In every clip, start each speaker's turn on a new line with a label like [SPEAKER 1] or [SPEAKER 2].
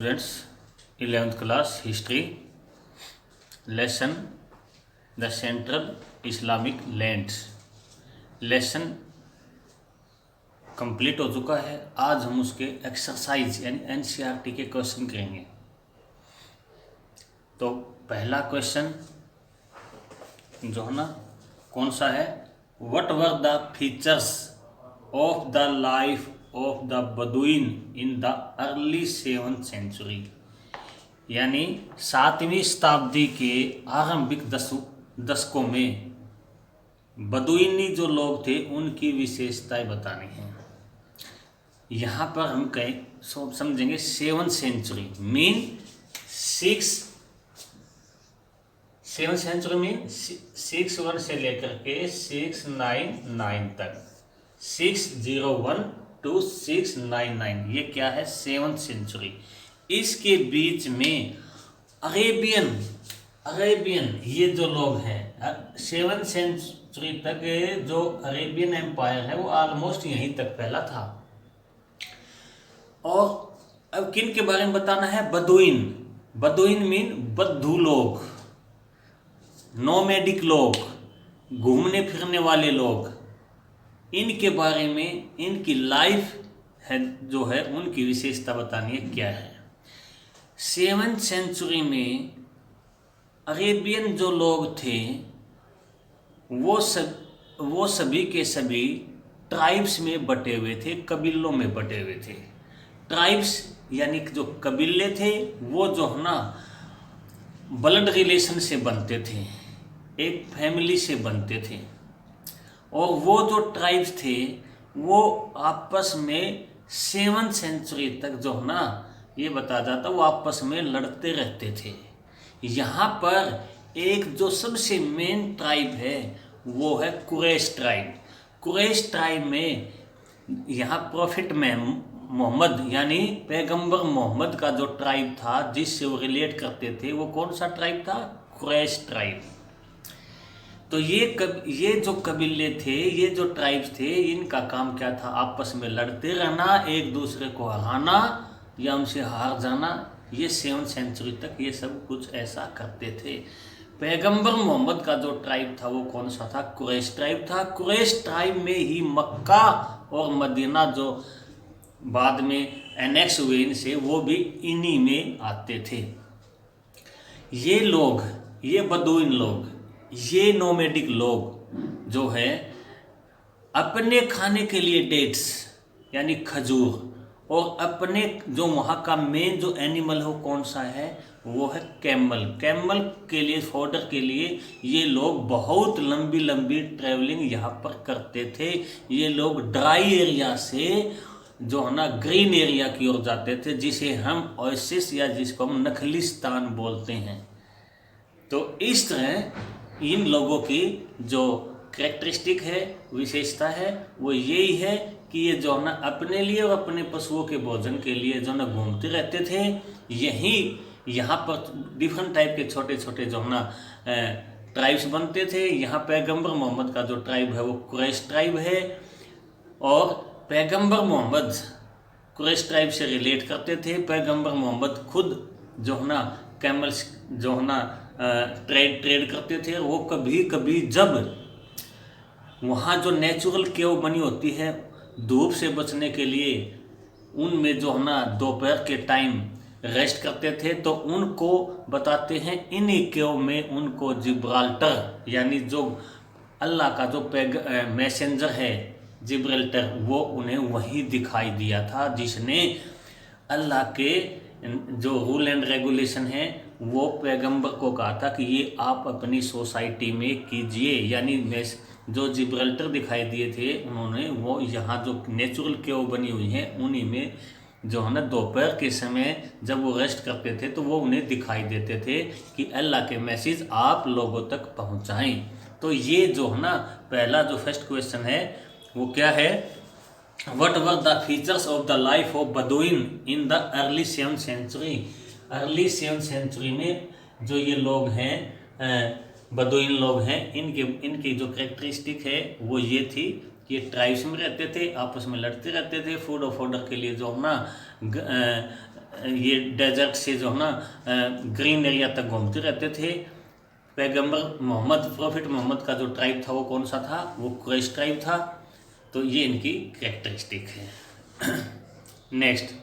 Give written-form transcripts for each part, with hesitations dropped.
[SPEAKER 1] Students, 11th class history lesson the central Islamic lands lesson complete हो चुका है। आज हम उसके एक्सरसाइज यानी एनसीईआरटी के क्वेश्चन करेंगे। तो पहला क्वेश्चन जो है ना कौन सा है, what were the features of the life of the Bedouin in the early 7th century, यानी 7वीं शताब्दी के आरंभिक दशकों में बदुइनी जो लोग थे उनकी विशेषताएं बतानी है। यहाँ पर हम कहें समझेंगे 7th century mean 7th century में 61 से लेकर के 699 तक, 601 to 699, ये क्या है 7th सेंचुरी। इसके बीच में अरेबियन ये जो लोग हैं 7th सेंचुरी तक जो अरेबियन एम्पायर है वो ऑलमोस्ट यहीं तक फैला था। और अब किन के बारे में बताना है, बदुइन मीन बद्दू लोग, नोमैडिक लोग, घूमने फिरने वाले लोग, इनके बारे में इनकी लाइफ है जो है उनकी विशेषता बतानी है क्या है। 7th सेंचुरी में अरेबियन जो लोग थे वो सभी के सभी ट्राइब्स में बटे हुए थे, कबीलों में बटे हुए थे। ट्राइब्स यानी जो कबीले थे वो जो है ना ब्लड रिलेशन से बनते थे, एक फैमिली से बनते थे। और वो जो ट्राइब्स थे वो आपस में 7th सेंचुरी तक जो है ना ये बताया जाता वो आपस में लड़ते रहते थे। यहाँ पर एक जो सबसे मेन ट्राइब है वो है कुरैश ट्राइब। कुरैश ट्राइब में यहाँ प्रॉफिट मोहम्मद यानी पैगंबर मोहम्मद का जो ट्राइब था जिससे वो रिलेट करते थे वो कौन सा ट्राइब था, कुरैश ट्राइब। तो ये जो कबीले थे, ये जो ट्राइब्स थे, इनका काम क्या था, आपस में लड़ते रहना, एक दूसरे को हराना या उनसे हार जाना। ये 7th सेंचुरी तक ये सब कुछ ऐसा करते थे। पैगंबर मोहम्मद का जो ट्राइब था वो कौन सा था, कुरैश ट्राइब था। कुरैश ट्राइब में ही मक्का और मदीना जो बाद में एनेक्स हुए इनसे, वो भी इन्हीं में आते थे। ये लोग, ये बदुइन लोग, ये नोमैडिक लोग जो है अपने खाने के लिए डेट्स यानी खजूर, और अपने जो वहाँ का मेन जो एनिमल हो कौन सा है वो है कैमल के लिए, फॉडर के लिए ये लोग बहुत लंबी लंबी ट्रैवलिंग यहाँ पर करते थे। ये लोग ड्राई एरिया से जो है ना ग्रीन एरिया की ओर जाते थे, जिसे हम ओएसिस या जिसको हम नखलिस्तान बोलते हैं। तो इस तरह इन लोगों की जो कैरेक्टरिस्टिक है, विशेषता है, वो यही है कि ये जो है ना अपने लिए और अपने पशुओं के भोजन के लिए जो ना घूमते रहते थे। यहाँ पर डिफरेंट टाइप के छोटे छोटे जो है ना ट्राइब्स बनते थे। यहाँ पैगंबर मोहम्मद का जो ट्राइब है वो कुरैश ट्राइब है, और पैगंबर मोहम्मद कुरैश ट्राइब से रिलेट करते थे। पैगंबर मोहम्मद खुद जो है ना कैमल्स जो है ना ट्रेड करते थे। वो कभी कभी जब वहाँ जो नेचुरल केव बनी होती है धूप से बचने के लिए, उनमें जो है ना दोपहर के टाइम रेस्ट करते थे, तो उनको बताते हैं इन्हीं केव में उनको जिब्राल्टर यानी जो अल्लाह का जो मैसेंजर है जिब्राल्टर, वो उन्हें वहीं दिखाई दिया था, जिसने अल्लाह के जो रूल एंड रेगुलेशन है वो पैगंबर को कहा था कि ये आप अपनी सोसाइटी में कीजिए। यानी जो जिब्राल्टर दिखाई दिए थे उन्होंने, वो यहाँ जो नेचुरल केव बनी हुई हैं उन्हीं में जो है ना दोपहर के समय जब वो रेस्ट करते थे तो वो उन्हें दिखाई देते थे कि अल्लाह के मैसेज आप लोगों तक पहुँचाएँ। तो ये जो है ना पहला जो फर्स्ट क्वेश्चन है वो क्या है, what were the features of the life of Bedouin in the early 7th century. Early 7th century में जो ये लोग हैं बदुइन लोग हैं, इनकी जो कैरेक्टरिस्टिक है वो ये थी ये ट्राइब्स में रहते थे, आपस में लड़ते रहते थे। फूड और फॉडर के लिए जो ना ये डेजर्ट से जो है ना ग्रीन एरिया तक घूमते रहते थे। पैगंबर मोहम्मद, प्रॉफिट मोहम्मद का जो ट्राइब था वो कौन सा था? वो कुरैश ट्राइब था। तो ये इनकी कैरेक्टरिस्टिक है। Next,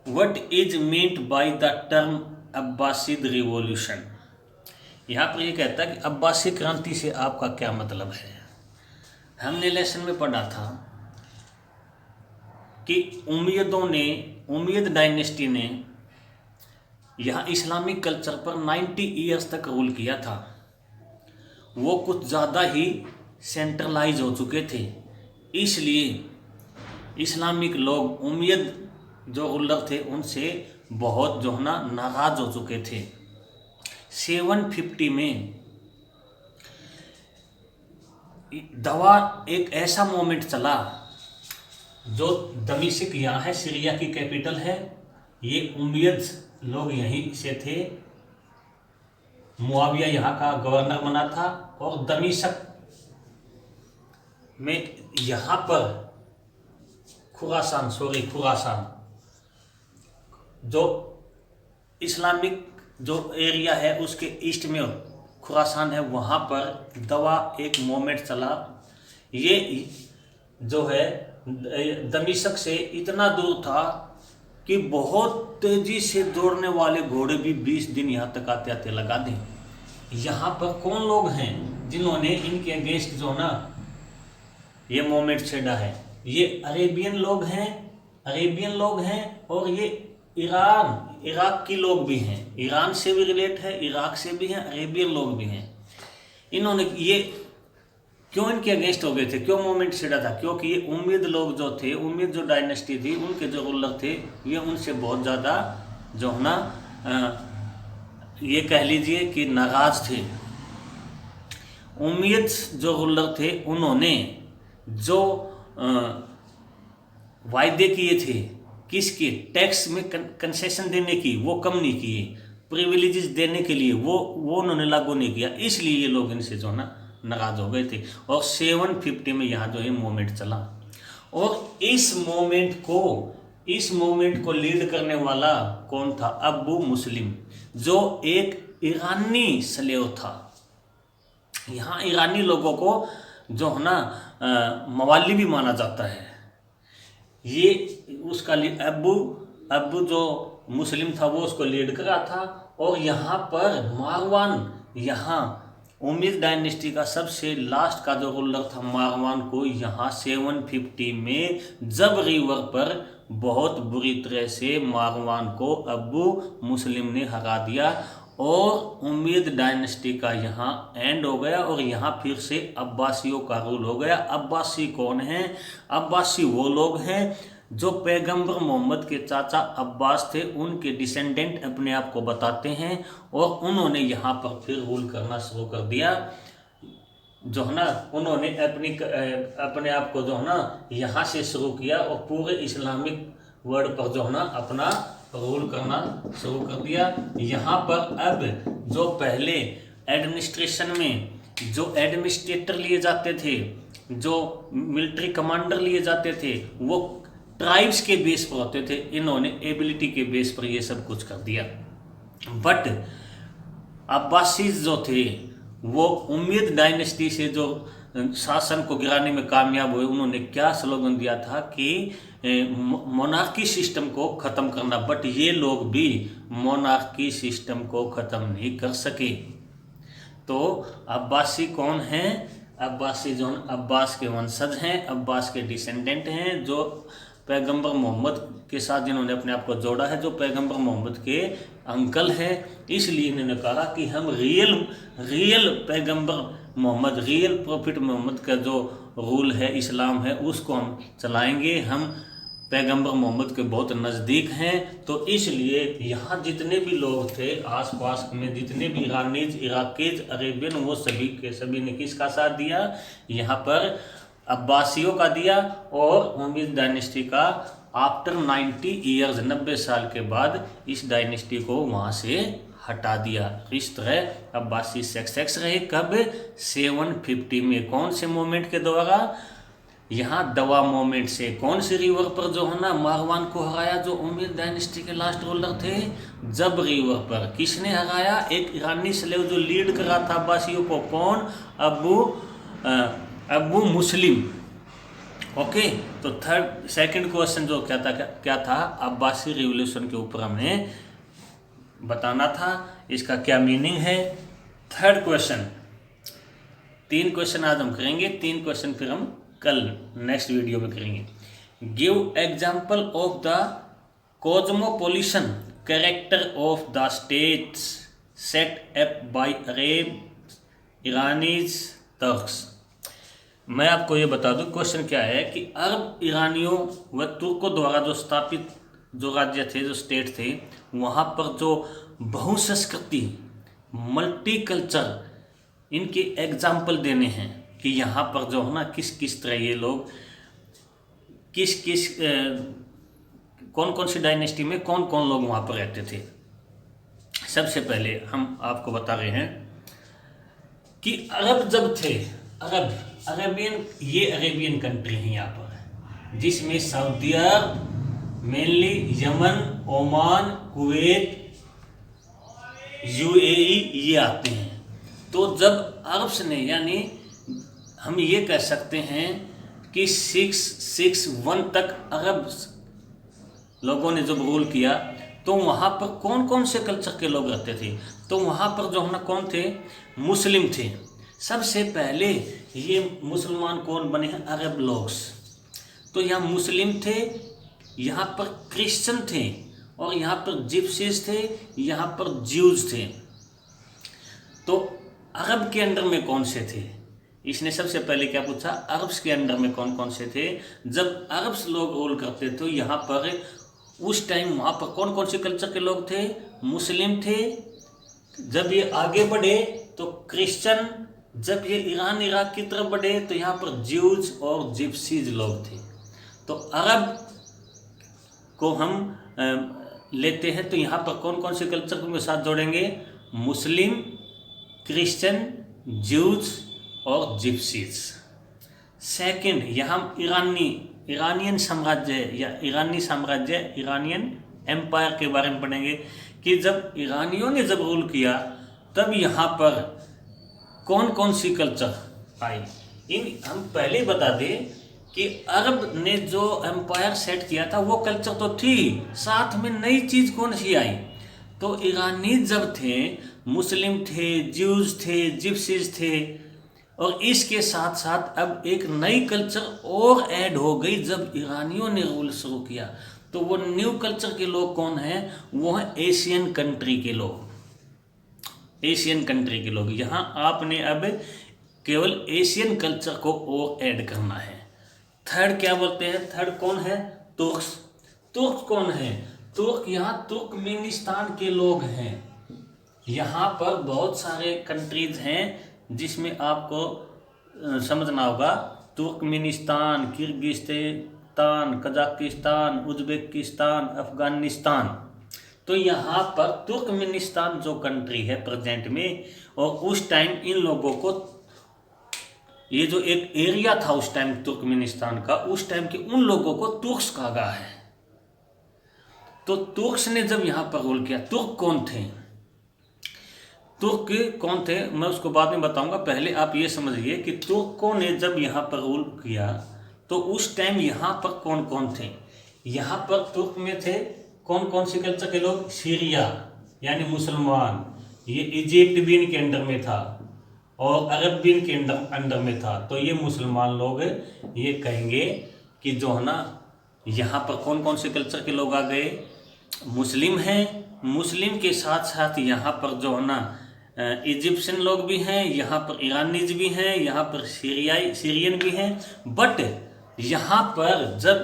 [SPEAKER 1] what is meant by the term Abbasid revolution? यहाँ पर ये कहता है कि अब्बासी क्रांति से आपका क्या मतलब है। हमने लेसन में पढ़ा था कि उमैयद डायनेस्टी ने यहाँ इस्लामिक कल्चर पर 90 ईयर्स तक रूल किया था। वो कुछ ज़्यादा ही सेंट्रलाइज हो चुके थे, इसलिए इस्लामिक लोग उमैयद जो रूलर थे उनसे बहुत जो है ना नाराज हो चुके थे। 750 में दवा एक ऐसा मोमेंट चला जो दमिश्क यहाँ है, सीरिया की कैपिटल है। ये उमैयद लोग यहीं से थे। मुआविया यहाँ का गवर्नर बना था और दमिश्क में यहाँ पर खुरासान जो इस्लामिक जो एरिया है उसके ईस्ट में खुरासान है, वहाँ पर दवा एक मोमेंट चला। ये जो है दमिश्क से इतना दूर था कि बहुत तेजी से दौड़ने वाले घोड़े भी 20 दिन यहाँ तक आते आते लगा दें। यहाँ पर कौन लोग हैं जिन्होंने इनके अगेंस्ट जो ना ये मोमेंट छेड़ा है? ये अरेबियन लोग हैं और ये इराक की लोग भी हैं। ईरान से भी रिलेट है, इराक से भी हैं, अरेबियन लोग भी हैं। इन्होंने ये क्यों इनके अगेंस्ट हो गए थे, क्यों मूवमेंट छिड़ा था? क्योंकि ये उमैयद लोग जो थे, उमैयद जो डायनेस्टी थी, उनके जो रूलर थे ये उनसे बहुत ज़्यादा जो है ना ये कह लीजिए कि नाराज थे। उमैयद जो रूलर थे उन्होंने जो वायदे किए थे किसके, टैक्स में कंसेशन देने की, वो कम नहीं किए। प्रिविलेजेस देने के लिए वो उन्होंने लागू नहीं किया, इसलिए ये लोग इनसे जो ना नाराज हो गए थे। और 750 में यहाँ जो है मूवमेंट चला। और इस मूवमेंट को लीड करने वाला कौन था? अबू मुस्लिम, जो एक ईरानी स्लेव था। यहाँ ईरानी लोगों को जो है ना मवाली भी माना जाता है। ये उसका अबू जो मुस्लिम था वो उसको लीड कर रहा था। और यहाँ पर मारवान, यहाँ उमैयद डायनेस्टी का सबसे लास्ट का जो रूलर था मारवान को यहाँ 750 में जब रिवर पर बहुत बुरी तरह से मारवान को अबू मुस्लिम ने हरा दिया और उमैयद डायनेस्टी का यहाँ एंड हो गया। और यहाँ फिर से अब्बासियों का रूल हो गया। अब्बासी कौन है? अब्बासी वो लोग हैं जो पैगंबर मोहम्मद के चाचा अब्बास थे, उनके डिसेंडेंट अपने आप को बताते हैं। और उन्होंने यहाँ पर फिर रूल करना शुरू कर दिया जो है ना। उन्होंने अपने आप को जो है ना यहाँ से शुरू किया और पूरे इस्लामिक वर्ल्ड पर जो है ना अपना रूल करना शुरू कर दिया। यहाँ पर अब जो पहले एडमिनिस्ट्रेशन में जो एडमिनिस्ट्रेटर लिए जाते थे, जो मिलिट्री कमांडर लिए जाते थे, वो ट्राइब्स के बेस पर होते थे। इन्होंने एबिलिटी के बेस पर ये सब कुछ कर दिया। बट अब्बासीज जो थे वो उमैयद डायनेस्टी से जो शासन को गिराने में कामयाब हुए, उन्होंने क्या स्लोगन दिया था कि मोनार्की सिस्टम को ख़त्म करना। बट ये लोग भी मोनार्की सिस्टम को ख़त्म नहीं कर सके। तो अब्बासी कौन हैं? अब्बासी जो अब्बास के वंशज हैं, अब्बास के डिसेंडेंट हैं, जो पैगंबर मोहम्मद के साथ जिन्होंने अपने आप को जोड़ा है, जो पैगंबर मोहम्मद के अंकल हैं। इसलिए इन्होंने कहा कि हम रियल पैगंबर मोहम्मद, रियल प्रॉफिट मोहम्मद का जो रूल है, इस्लाम है, उसको हम चलाएंगे। हम पैगंबर मोहम्मद के बहुत नज़दीक हैं। तो इसलिए यहाँ जितने भी लोग थे आसपास में, जितने भी ईरानीज, इराकीज, अरेबियन, वो सभी के सभी ने किसका साथ दिया? यहाँ पर अब्बासियों का दिया। और उमैयद डायनेस्टी का आफ्टर 90 ईयर्स, 90 साल के बाद इस डायनेस्टी को वहाँ से हटा दिया। इस तरह अब्बासी सक्सेस रहे। कब? 750 में। कौन से मूवमेंट के द्वारा? यहाँ दवा मोमेंट से कौन सी रिवर पर जो है ना मारवान को हराया, जो उमर डायनेस्टी के लास्ट रूलर थे, जब रिवर पर किसने हराया, एक ईरानी स्लेव जो लीड कर रहा था अब्बासियों को, कौन, अबू मुस्लिम। ओके, तो सेकंड क्वेश्चन जो क्या था अब्बासी रिवोल्यूशन के ऊपर हमें बताना था, इसका क्या मीनिंग है। थर्ड क्वेश्चन, 3 क्वेश्चन आज हम करेंगे, 3 क्वेश्चन फिर हम कल नेक्स्ट वीडियो में करेंगे। Give example of the cosmopolitan character of the states set up by Arab, Iranians, Turks. मैं आपको ये बता दूं क्वेश्चन क्या है कि अरब, ईरानियों व तुर्कों द्वारा जो स्थापित जो राज्य थे, जो स्टेट थे, वहाँ पर जो बहुसंस्कृति, मल्टी कल्चर, इनके एग्जाम्पल देने हैं कि यहाँ पर जो है ना किस किस तरह ये लोग कौन कौन सी डायनेस्टी में कौन कौन लोग वहाँ पर रहते थे। सबसे पहले हम आपको बता रहे हैं कि अरब जब थे, अरेबियन कंट्री है यहाँ पर, जिसमें Saudi Arab, mainly Yemen, Oman, Kuwait, UAE ये आते हैं। तो जब अरब्स ने, यानी हम ये कह सकते हैं कि 661 तक अरब लोगों ने जब रूल किया, तो वहाँ पर कौन कौन से कल्चर के लोग रहते थे, तो वहाँ पर जो है ना कौन थे, मुस्लिम थे। सबसे पहले ये मुसलमान कौन बने हैं, अरब लोग। तो यहाँ मुस्लिम थे, यहाँ पर क्रिश्चियन थे, और यहाँ पर जिप्सीज थे, यहाँ पर ज्यूज थे। तो अरब के अंडर में कौन से थे, इसने सबसे पहले क्या पूछा, अरब्स के अंडर में कौन कौन से थे। जब अरब्स लोग रूल करते थे यहाँ पर, उस टाइम वहाँ पर कौन कौन से कल्चर के लोग थे, मुस्लिम थे। जब ये आगे बढ़े तो क्रिश्चियन, जब ये ईरान इराक की तरफ बढ़े तो यहाँ पर ज्यूज और जिप्सीज लोग थे। तो अरब को हम लेते हैं तो यहाँ पर कौन कौन से कल्चर को साथ जोड़ेंगे, मुस्लिम, क्रिश्चियन, ज्यूज और जिप्सीज। सेकंड, यहाँ ईरानियन साम्राज्य या ईरानियन एम्पायर के बारे में पढ़ेंगे कि जब ईरानियों ने जब रूल किया तब यहाँ पर कौन कौन सी कल्चर आई। हम पहले बता दें कि अरब ने जो एम्पायर सेट किया था वो कल्चर तो थी, साथ में नई चीज़ कौन सी आई, तो ईरानी जब थे, मुस्लिम थे, ज्यूज थे, जिप्सीज थे, और इसके साथ साथ अब एक नई कल्चर और ऐड हो गई जब ईरानियों ने रूल शुरू किया। तो वो न्यू कल्चर के लोग कौन हैं, वो हैं एशियन कंट्री के लोग। यहाँ आपने अब केवल एशियन कल्चर को और ऐड करना है। थर्ड क्या बोलते हैं, थर्ड कौन है, तुर्क्स। तुर्क कौन है, तुर्क यहाँ तुर्कमेनिस्तान के लोग हैं। यहाँ पर बहुत सारे कंट्रीज हैं जिसमें आपको समझना होगा, Turkmenistan, Kyrgyzstan, Kazakhstan, Uzbekistan, Afghanistan. तो यहाँ पर तुर्कमेनिस्तान जो कंट्री है प्रेजेंट में, और उस टाइम इन लोगों को, ये जो एक एरिया था उस टाइम तुर्कमेनिस्तान का, उस टाइम के उन लोगों को तुर्क्स कहा गया है। तो तुर्क्स ने जब यहाँ पर रूल किया, तुर्क कौन थे, तुर्क कौन थे मैं उसको बाद में बताऊंगा। पहले आप ये समझिए कि तुर्कों ने जब यहाँ पर रूल किया तो उस टाइम यहाँ पर कौन कौन थे। यहाँ पर तुर्क में थे कौन कौन से कल्चर के लोग, सीरिया यानी मुसलमान, ये इजिप्ट भी इनके अंडर में था और अरब भी इनके अंडर में था। तो ये मुसलमान लोग ये कहेंगे कि जो है ना यहाँ पर कौन कौन से कल्चर के लोग आ गए, मुस्लिम हैं, मुस्लिम के साथ साथ यहाँ पर जो है ना इजिप्शियन लोग भी हैं, यहाँ पर ईरानीज भी हैं, यहाँ पर सीरियन भी हैं। बट यहाँ पर जब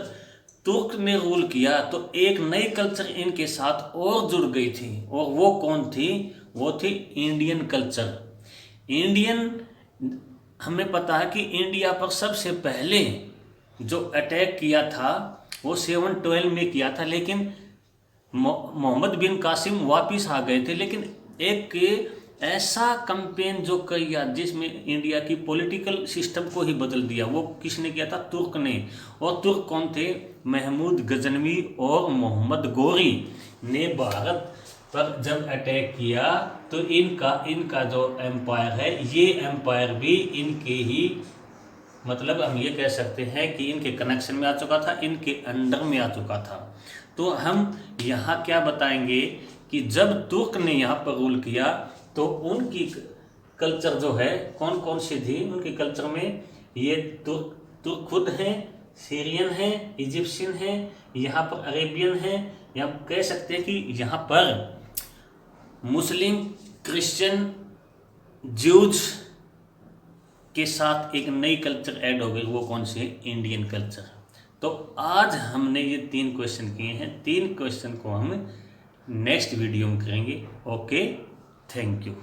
[SPEAKER 1] तुर्क ने रूल किया तो एक नई कल्चर इनके साथ और जुड़ गई थी, और वो कौन थी, वो थी इंडियन कल्चर। इंडियन, हमें पता है कि इंडिया पर सबसे पहले जो अटैक किया था वो 712 में किया था, लेकिन मोहम्मद बिन कासिम वापिस आ गए थे। लेकिन एक ऐसा कैंपेन जो किया जिसमें इंडिया की पॉलिटिकल सिस्टम को ही बदल दिया, वो किसने किया था? तुर्क ने। और तुर्क कौन थे? महमूद गजनवी और मोहम्मद गोरी ने भारत पर जब अटैक किया तो इनका जो एम्पायर है, ये एम्पायर भी इनके ही, मतलब हम ये कह सकते हैं कि इनके कनेक्शन में आ चुका था, इनके अंडर में आ चुका था। तो हम यहाँ क्या बताएंगे कि जब तुर्क ने यहाँ पर रूल किया तो उनकी कल्चर जो है कौन कौन सी थी उनके कल्चर में? ये तुर्क खुद हैं, सीरियन हैं, इजिप्शियन हैं, यहाँ पर अरेबियन हैं, या कह सकते हैं कि यहाँ पर मुस्लिम, क्रिश्चियन, ज्यूज के साथ एक नई कल्चर ऐड हो गई। वो कौन सी? Indian culture. तो आज हमने ये 3 क्वेश्चन किए हैं। 3 क्वेश्चन को हम नेक्स्ट वीडियो में करेंगे। Okay, thank you.